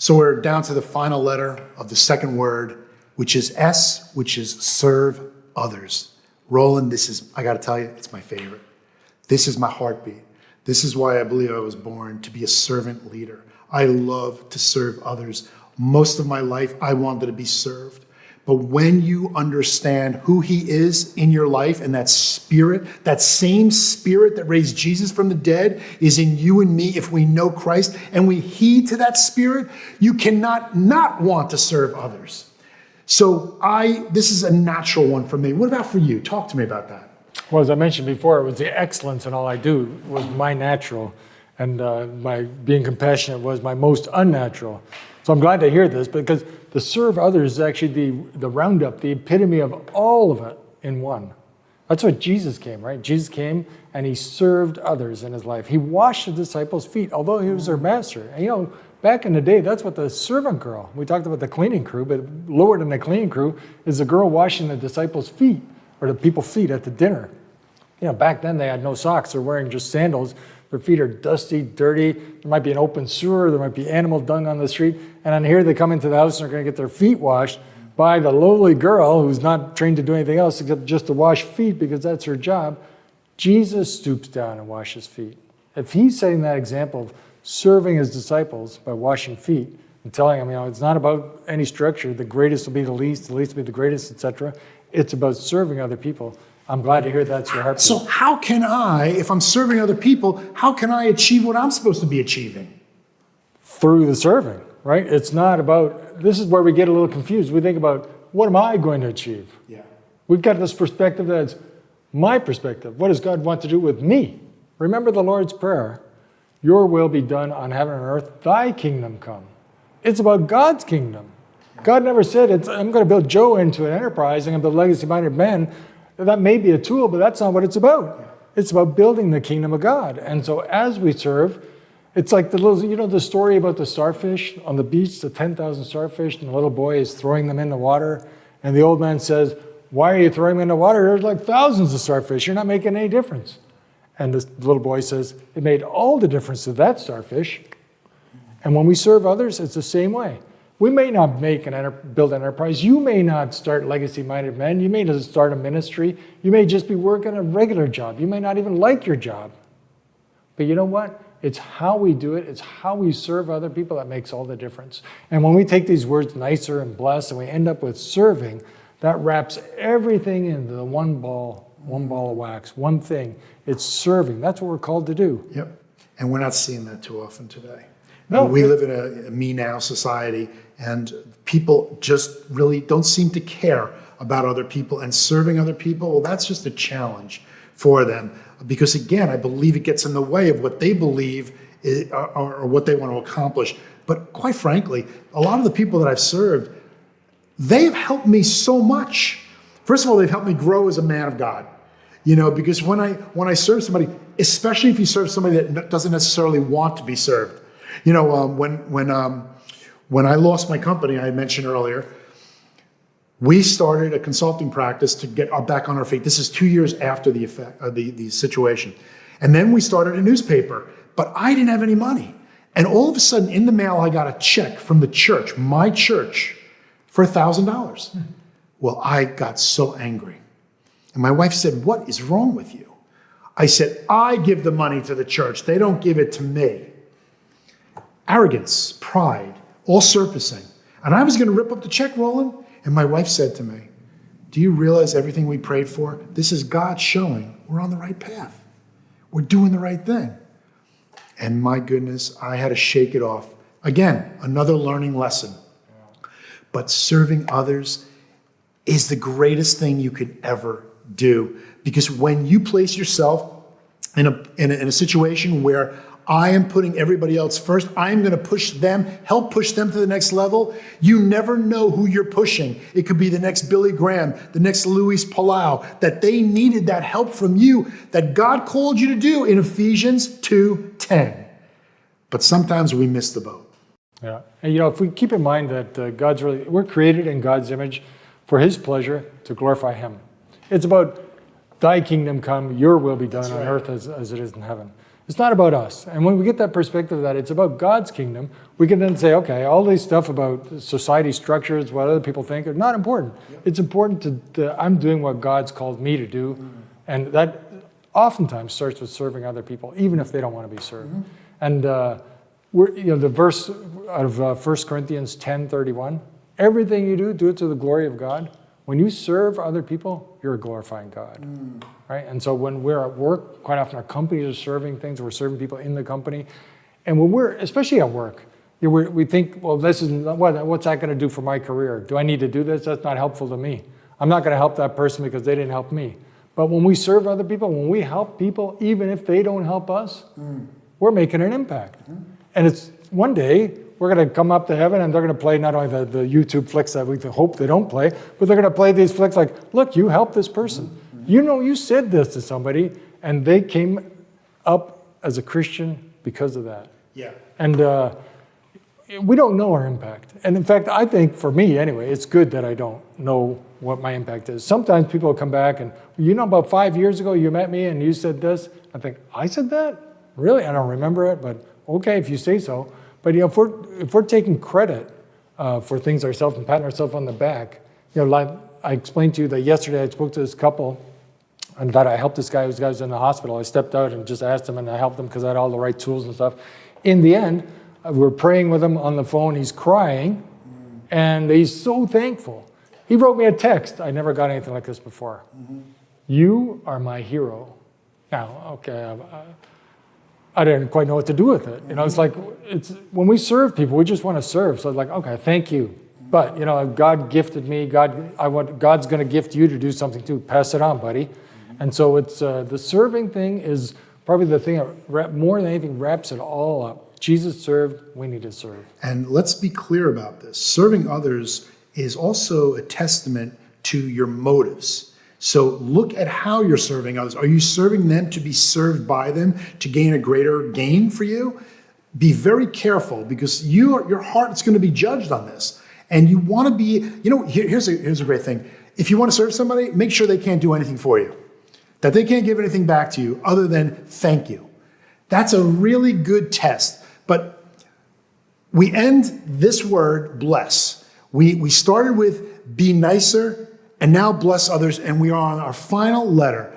So we're down to the final letter of the second word, which is S, which is serve others. Roland, I got to tell you, it's my favorite. This is my heartbeat. This is why I believe I was born to be a servant leader. I love to serve others. Most of my life, I wanted to be served. But when you understand who he is in your life and that spirit, that same spirit that raised Jesus from the dead is in you and me if we know Christ and we heed to that spirit, you cannot not want to serve others. So this is a natural one for me. What about for you? Talk to me about that. Well, as I mentioned before, it was the excellence in all I do was my natural, and my being compassionate was my most unnatural. So I'm glad to hear this, because to serve others is actually the roundup, the epitome of all of it in one. That's what Jesus came, right? Jesus came and he served others in his life. He washed the disciples' feet, although he was their master. And back in the day, that's what the servant girl, we talked about the cleaning crew, but lower than the cleaning crew is the girl washing the disciples' feet, or the people's feet at the dinner. Back then they had no socks. They're wearing just sandals. Their feet are dusty, dirty. There might be an open sewer. There might be animal dung on the street. And on here they come into the house and they're going to get their feet washed by the lowly girl who's not trained to do anything else except just to wash feet because that's her job. Jesus stoops down and washes feet. If he's setting that example of serving his disciples by washing feet and telling them, it's not about any structure. The greatest will be the least will be the greatest, etc. It's about serving other people. I'm glad to hear that's your heart. So how can I, if I'm serving other people, how can I achieve what I'm supposed to be achieving? Through the serving, right? It's not about, this is where we get a little confused. We think about, what am I going to achieve? Yeah. We've got this perspective that's my perspective. What does God want to do with me? Remember the Lord's Prayer. Your will be done on heaven and earth, thy kingdom come. It's about God's kingdom. God never said, I'm going to build Joe into an enterprise, I'm going to build legacy-minded men. That may be a tool, but that's not what it's about. It's about building the kingdom of God. And so as we serve, it's like the story about the starfish on the beach, the 10,000 starfish, and the little boy is throwing them in the water. And the old man says, why are you throwing them in the water? There's like thousands of starfish. You're not making any difference. And the little boy says, it made all the difference to that starfish. And when we serve others, it's the same way. We may not build an enterprise. You may not start legacy-minded men. You may not start a ministry. You may just be working a regular job. You may not even like your job. But you know what? It's how we do it. It's how we serve other people that makes all the difference. And when we take these words nicer and blessed and we end up with serving, that wraps everything into the one ball of wax, one thing. It's serving. That's what we're called to do. Yep. And we're not seeing that too often today. No, we live in a me now society, and people just really don't seem to care about other people and serving other people. Well, that's just a challenge for them because, again, I believe it gets in the way of what they believe or what they want to accomplish. But quite frankly, a lot of the people that I've served, they've helped me so much. First of all, they've helped me grow as a man of God. Because when I serve somebody, especially if you serve somebody that doesn't necessarily want to be served. When I lost my company, I mentioned earlier, we started a consulting practice to get back on our feet. This is 2 years after the situation. And then we started a newspaper, but I didn't have any money. And all of a sudden in the mail, I got a check from the church, my church, for $1,000. Well, I got so angry. And my wife said, what is wrong with you? I said, I give the money to the church. They don't give it to me. Arrogance, pride, all surfacing. And I was going to rip up the check, Roland. And my wife said to me, do you realize everything we prayed for? This is God showing we're on the right path. We're doing the right thing. And my goodness, I had to shake it off. Again, another learning lesson. But serving others is the greatest thing you could ever do. Because when you place yourself in a situation where I am putting everybody else first, I am going to push them, help push them to the next level. You never know who you're pushing. It could be the next Billy Graham, the next Luis Palau, that they needed that help from you that God called you to do in Ephesians 2:10. But sometimes we miss the boat. Yeah, and if we keep in mind that we're created in God's image for his pleasure to glorify him. It's about thy kingdom come, your will be done on earth as it is in heaven. It's not about us. And when we get that perspective that it's about God's kingdom, we can then say, okay, all this stuff about society structures, what other people think, are not important. It's important to I'm doing what God's called me to do. And that oftentimes starts with serving other people, even if they don't want to be served. And the verse out of 1 Corinthians 10:31, everything you do, do it to the glory of God. When you serve other people, you're glorifying God, right? And so when we're at work, quite often our companies are serving things, we're serving people in the company. And when we're, especially at work, we think, well, this is what's that going to do for my career? Do I need to do this? That's not helpful to me. I'm not going to help that person because they didn't help me. But when we serve other people, when we help people, even if they don't help us, we're making an impact. And it's one day, we're going to come up to heaven and they're going to play not only the YouTube flicks that we hope they don't play, but they're going to play these flicks like, look, you helped this person. You know, you said this to somebody and they came up as a Christian because of that. Yeah. And we don't know our impact. And in fact, I think for me anyway, it's good that I don't know what my impact is. Sometimes people come back and, about 5 years ago you met me and you said this. I think, I said that? Really? I don't remember it, but okay, if you say so. But if we're taking credit for things ourselves and patting ourselves on the back, like I explained to you that yesterday I spoke to this couple and that I helped this guy who was in the hospital. I stepped out and just asked him and I helped him because I had all the right tools and stuff. In the end, we were praying with him on the phone. He's crying and he's so thankful. He wrote me a text. I never got anything like this before. You are my hero. Now, okay, I didn't quite know what to do with it. It's like, when we serve people, we just want to serve. So it's like, okay, thank you. But, God gifted me. God's going to gift you to do something too. Pass it on, buddy. And so it's the serving thing is probably the thing that more than anything wraps it all up. Jesus served, we need to serve. And let's be clear about this. Serving others is also a testament to your motives. So look at how you're serving others. Are you serving them to be served by them, to gain a greater gain for you? Be very careful because your heart is going to be judged on this. And you want to be, here's a great thing. If you want to serve somebody, make sure they can't do anything for you, that they can't give anything back to you other than thank you. That's a really good test. But we end this word, bless. We started with be nicer, and now bless others, and we are on our final letter.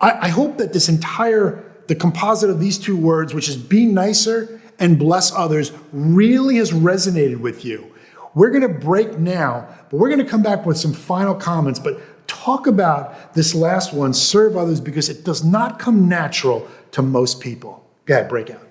I hope that the composite of these two words, which is be nicer and bless others, really has resonated with you. We're going to break now, but we're going to come back with some final comments, but talk about this last one, serve others, because it does not come natural to most people. Go ahead, break out.